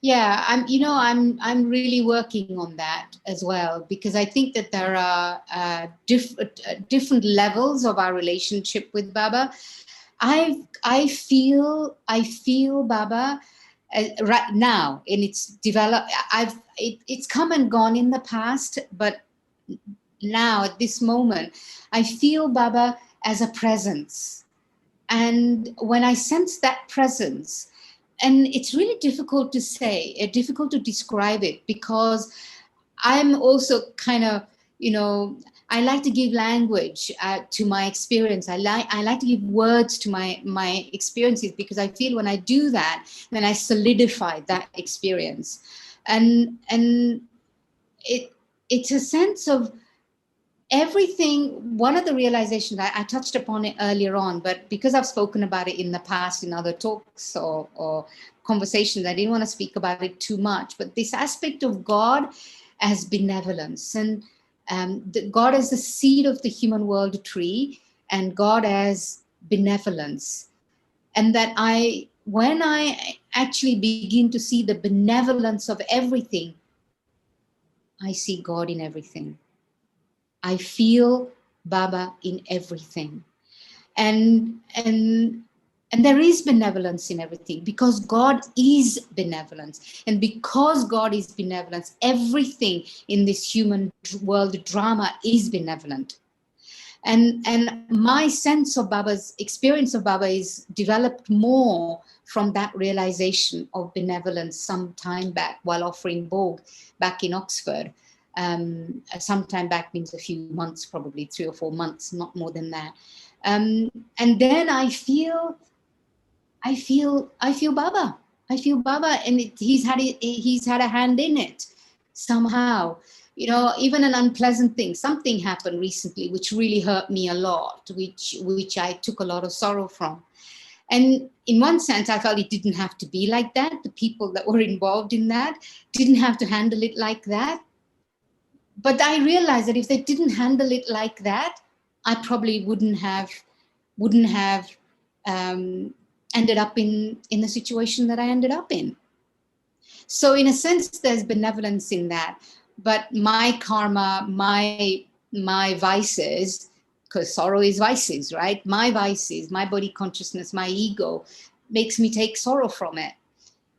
Yeah, I'm really working on that as well, because I think that there are different levels of our relationship with Baba. I feel Baba right now, and it's developed. It's come and gone in the past, but now at this moment, I feel Baba as a presence, and when I sense that presence, and it's really difficult to say, difficult to describe it, because I'm also kind of, I like to give language to my experience. I like to give words to my experiences, because I feel when I do that, then I solidify that experience, and it's a sense of everything. One of the realizations I touched upon it earlier on, but because I've spoken about it in the past in other talks or conversations, I didn't want to speak about it too much. But this aspect of God as benevolence, and God as the seed of the human world tree, and God as benevolence, and that when I actually begin to see the benevolence of everything, I see God in everything. I feel Baba in everything. And there is benevolence in everything, because God is benevolence. And because God is benevolence, everything in this human world drama is benevolent. And my sense of Baba's experience of Baba is developed more from that realization of benevolence some time back, while offering Bhog back in Oxford. Some time back means a few months, probably 3 or 4 months, not more than that. And then I feel Baba. I feel Baba, and he's had a hand in it somehow. Even an unpleasant thing, something happened recently which really hurt me a lot, which I took a lot of sorrow from. And in one sense, I felt it didn't have to be like that. The people that were involved in that didn't have to handle it like that. But I realized that if they didn't handle it like that, I probably wouldn't have ended up in the situation that I ended up in. So in a sense, there's benevolence in that. But my karma, my vices, because sorrow is vices, right? My vices, my body consciousness, my ego makes me take sorrow from it.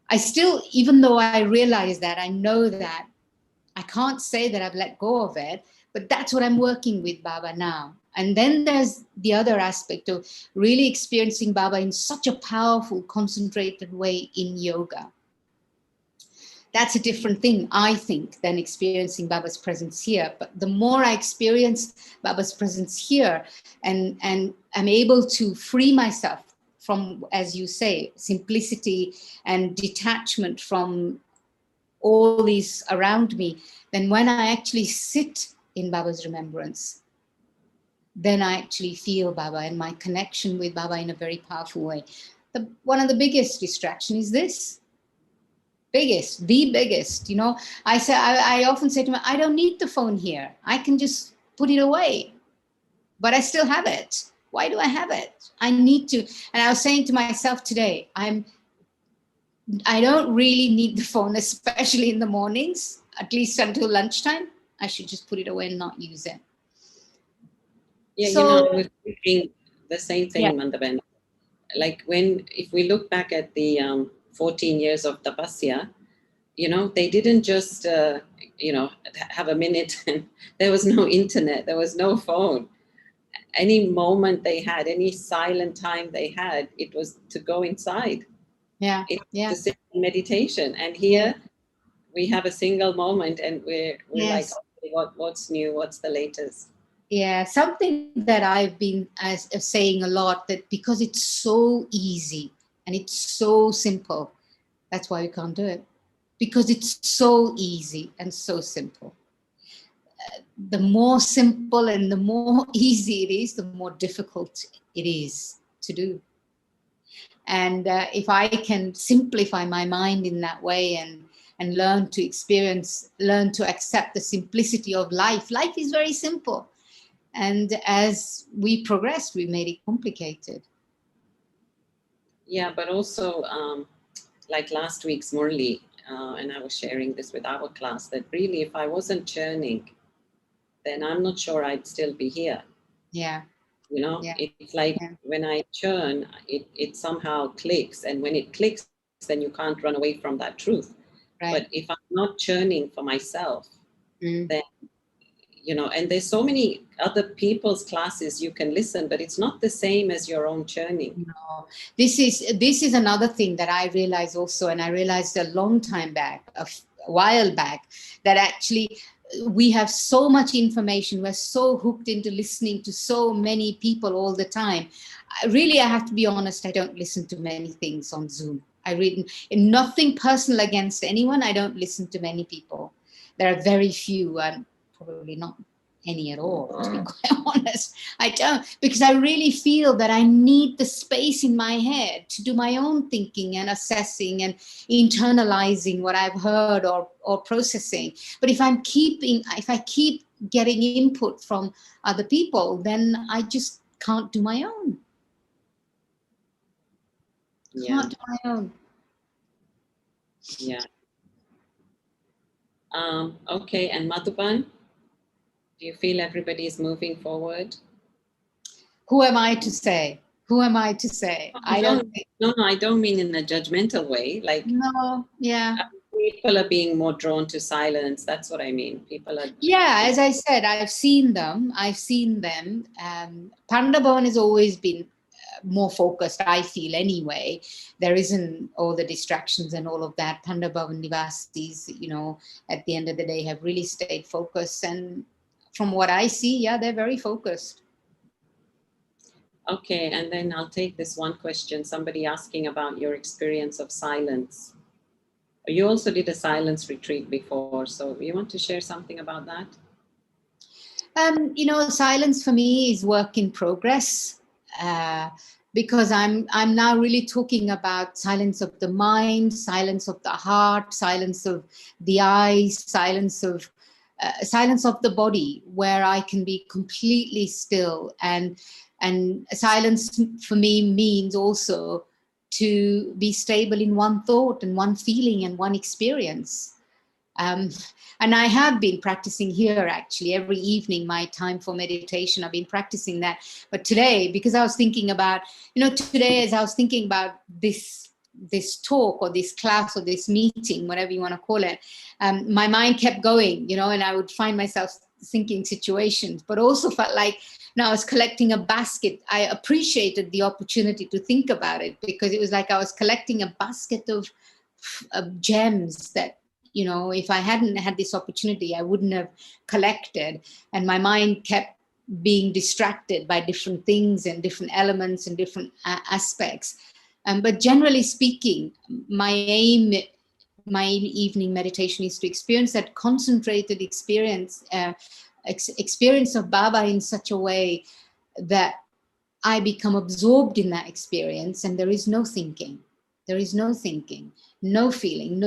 I still, even though I realize that, I know that, I can't say that I've let go of it, but that's what I'm working with Baba now. And then there's the other aspect of really experiencing Baba in such a powerful, concentrated way in yoga. That's a different thing, I think, than experiencing Baba's presence here. But the more I experience Baba's presence here, and I'm able to free myself from, as you say, simplicity and detachment from all these around me, then when I actually sit in Baba's remembrance, then I actually feel Baba and my connection with Baba in a very powerful way. One of the biggest distractions is this. The biggest, I often say to him, I don't need the phone here. I can just put it away, but I still have it. Why do I have it? I need to. And I was saying to myself today, I don't really need the phone, especially in the mornings, at least until lunchtime. I should just put it away and not use it. Yeah, I was thinking the same thing, Mandavan. Like if we look back at the 14 years of tapasya, they didn't just, have a minute, and there was no internet, there was no phone. Any moment they had, any silent time they had, it was to go inside. To sit in meditation. And here we have a single moment, and we're like, okay, what's new? What's the latest? Yeah, something that I've been saying a lot, that because it's so easy and it's so simple, that's why we can't do it. Because it's so easy and so simple. The more simple and the more easy it is, the more difficult it is to do. And if I can simplify my mind in that way, and learn to accept the simplicity of life. Life is very simple. And as we progress, we made it complicated. Yeah, but also like last week's Murli, and I was sharing this with our class, that really, if I wasn't churning, then I'm not sure I'd still be here. Yeah. You know, Yeah. it's like Yeah. when I churn, it somehow clicks. And when it clicks, then you can't run away from that truth. Right. But if I'm not churning for myself, Mm. then, you know, and there's so many other people's classes you can listen, but it's not the same as your own churning. No, this is another thing that I realized also, and I realized a long time back, a while back, that actually we have so much information. We're so hooked into listening to so many people all the time. Really, I have to be honest, I don't listen to many things on Zoom. I read nothing personal against anyone. I don't listen to many people. There are very few, and probably not any at all, to be quite honest. I don't, because I really feel that I need the space in my head to do my own thinking and assessing and internalizing what I've heard or processing. But if I keep getting input from other people, then I just can't do my own. Yeah. Can't do my own. Yeah. Okay, and Madhuban, do you feel everybody is moving forward? Who am I to say? Who am I to say? I don't think. No, I don't mean in a judgmental way. Like, No, yeah. people are being more drawn to silence. That's what I mean. People are. Yeah, as I said, I've seen them. Pandavan has always been more focused, I feel, anyway. There isn't all the distractions and all of that. Pandavan Nivasis, you know, at the end of the day, have really stayed focused. And from what I see, yeah, they're very focused. Okay, and then I'll take this one question. Somebody asking about your experience of silence. You also did a silence retreat before, so you want to share something about that? You know, silence for me is work in progress, because I'm now really talking about silence of the mind, silence of the heart, silence of the eyes, silence of the body, where I can be completely still. And silence for me means also to be stable in one thought and one feeling and one experience. And I have been practicing here actually every evening, my time for meditation. I've been practicing that. But today, because I was thinking about, today as I was thinking about this talk or this class or this meeting, whatever you want to call it, my mind kept going, and I would find myself thinking situations, but also felt like now I was collecting a basket. I appreciated the opportunity to think about it, because it was like I was collecting a basket of gems that, if I hadn't had this opportunity, I wouldn't have collected. And my mind kept being distracted by different things and different elements and different aspects. But generally speaking, my aim, my evening meditation is to experience that concentrated experience, experience of Baba in such a way that I become absorbed in that experience, and there is no thinking. There is no thinking, no feeling,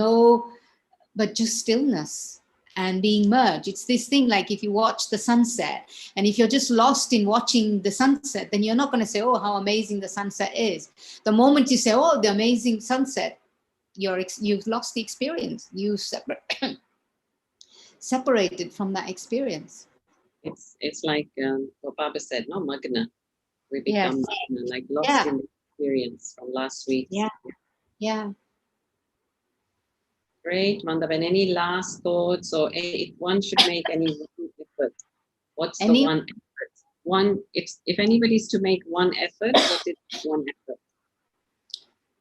but just stillness and being merged. It's this thing like if you watch the sunset, and if you're just lost in watching the sunset, then you're not going to say, oh, how amazing the sunset is. The moment you say, oh, the amazing sunset, you've lost the experience. You've separated from that experience. It's like what Baba said, no, Magna. We Yes. become Magna, like lost in the experience from last week. Yeah. Great, Mandavan. Any last thoughts, or if one should make any one effort, what's the one effort? If anybody's to make one effort, what is one effort?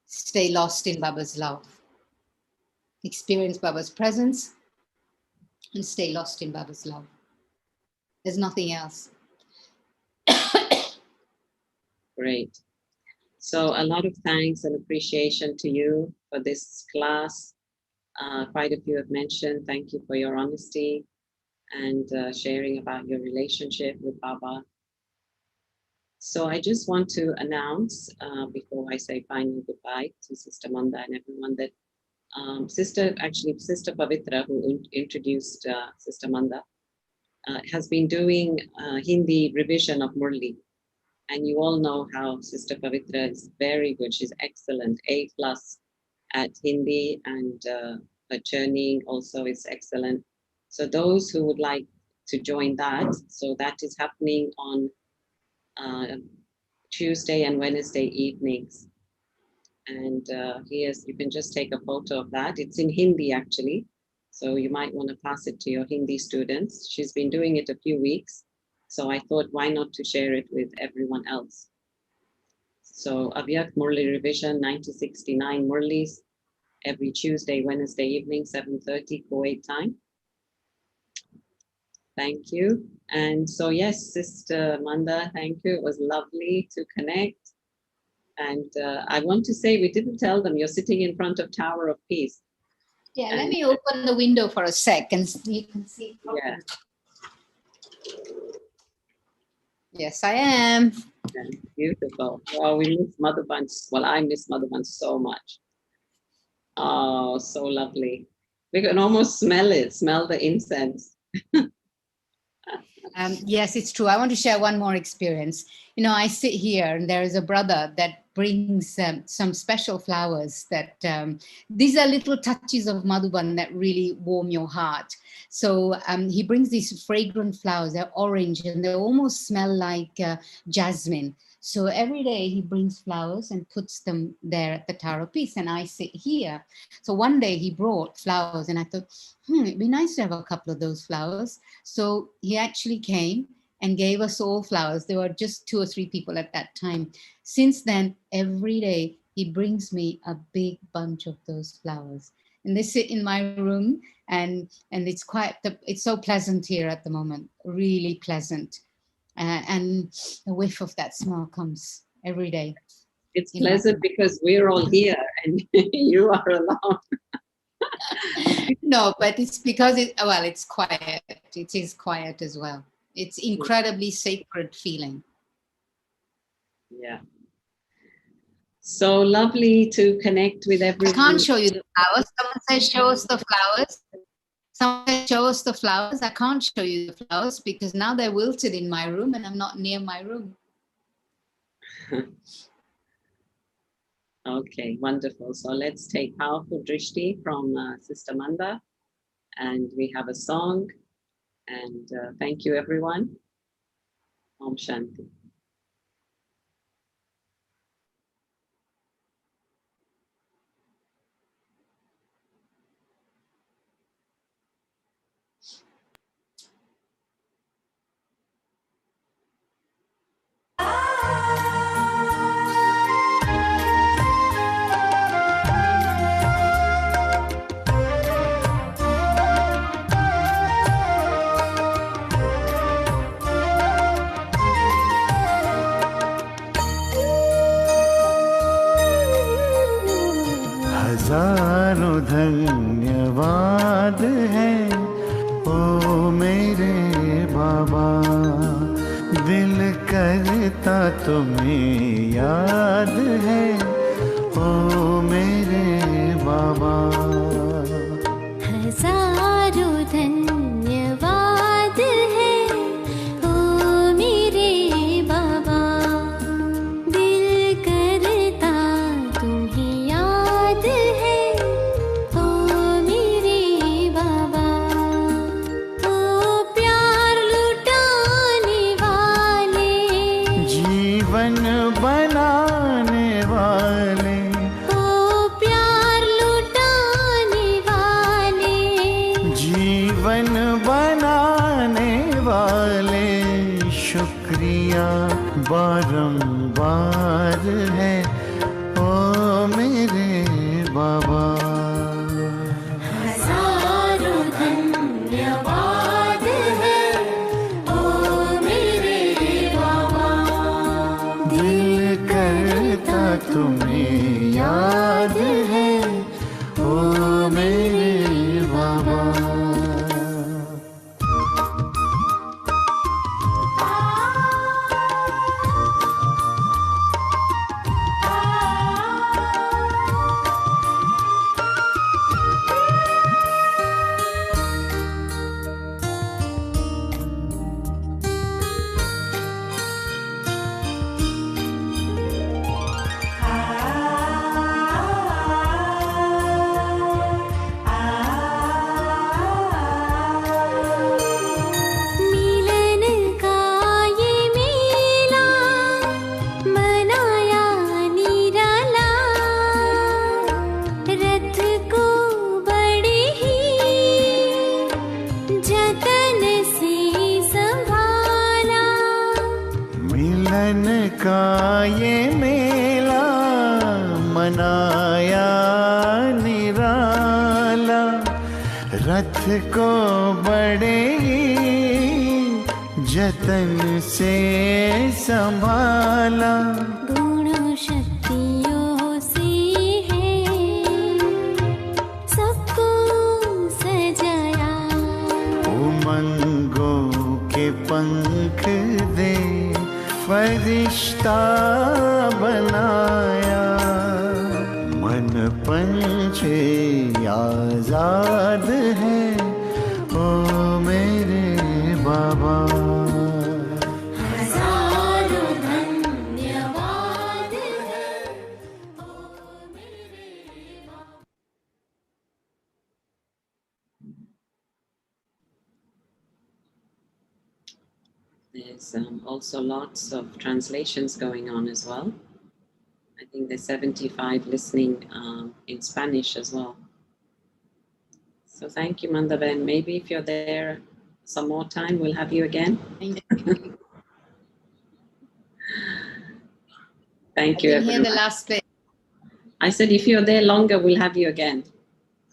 Stay lost in Baba's love. Experience Baba's presence and stay lost in Baba's love. There's nothing else. Great. So a lot of thanks and appreciation to you for this class. Quite a few have mentioned, thank you for your honesty and sharing about your relationship with Baba. So I just want to announce, before I say final goodbye to Sister Manda and everyone, that Sister Pavitra, who introduced Sister Manda, has been doing Hindi revision of Murli. And you all know how Sister Pavitra is very good. She's excellent, A+ at Hindi, and churning also is excellent. So those who would like to join that, so that is happening on Tuesday and Wednesday evenings. And here's, you can just take a photo of that. It's in Hindi actually. So you might want to pass it to your Hindi students. She's been doing it a few weeks. So I thought, why not to share it with everyone else? So Avyak Murli Revision 9069 Murlis every Tuesday, Wednesday evening, 7:30 Kuwait time. Thank you. And so yes, Sister Manda, thank you. It was lovely to connect. And I want to say, we didn't tell them you're sitting in front of Tower of Peace. Yeah, let me open the window for a sec and you can see. Yeah. Yes, I am. Yeah, beautiful. Well, we miss Madhuban. Well, I miss Madhuban so much. Oh, so lovely. We can almost smell it, smell the incense. Yes, it's true. I want to share one more experience. You know, I sit here and there is a brother that brings some special flowers that these are little touches of Madhuban that really warm your heart. So he brings these fragrant flowers. They're orange and they almost smell like jasmine. So every day he brings flowers and puts them there at the Tower of Peace, and I sit here. So one day he brought flowers and I thought, it'd be nice to have a couple of those flowers. So he actually came and gave us all flowers. There were just 2 or 3 people at that time. Since then, every day he brings me a big bunch of those flowers. And they sit in my room, and it's it's so pleasant here at the moment, really pleasant. And a whiff of that smell comes every day. It's pleasant because we're all here and you are alone. No, but it's because it's quiet. It is quiet as well. It's incredibly sacred feeling. Yeah. So lovely to connect with everyone. I can't show you the flowers. Someone says, show us the flowers. Someone says, show us the flowers. I can't show you the flowers because now they're wilted in my room and I'm not near my room. Okay, wonderful. So let's take powerful drishti from Sister Manda, and we have a song. And thank you, everyone. Om Shanti. हजारों धन्यवाद है ओ मेरे बाबा, दिल करता तुम्हें याद है ओ मेरे बाबा। हजारों धन्यवाद है ओ मेरे बाबा, दिल करता तुम्हें याद है ओ मेरे बाबा। ओ प्यार लुटाने वाले, जीवन बनाने वाले, ओ प्यार लुटाने वाले, जीवन बनाने वाले, शुक्रिया बारंबार है ओ मेरे बाबा। हजारों धन्यवाद है ओ मेरे बाबा, दिल करता तुम्हें याद है ओ मेरे बाबा। आया निराला, रथ को बड़े जतन से संभाला। गुण शक्तियों से है सबको सजाया, उमंगों के पंख दे फरिश्ता बनाया। मन पंछी आजाद है ओ मेरे बाबा। हजारों धन्यवाद है ओ मेरे बाबा। There's also lots of translations going on as well. I think there's 75 listening in Spanish as well. So thank you, Pandavan. Maybe if you're there some more time, we'll have you again. Thank you. Thank I you, didn't hear the everyone. last bit. I said, if you're there longer, we'll have you again.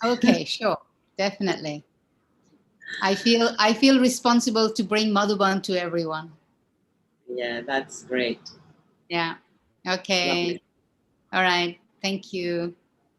Okay, sure, definitely. I feel responsible to bring Madhuban to everyone. Yeah, that's great. Yeah. Okay. Lovely. All right. Thank you.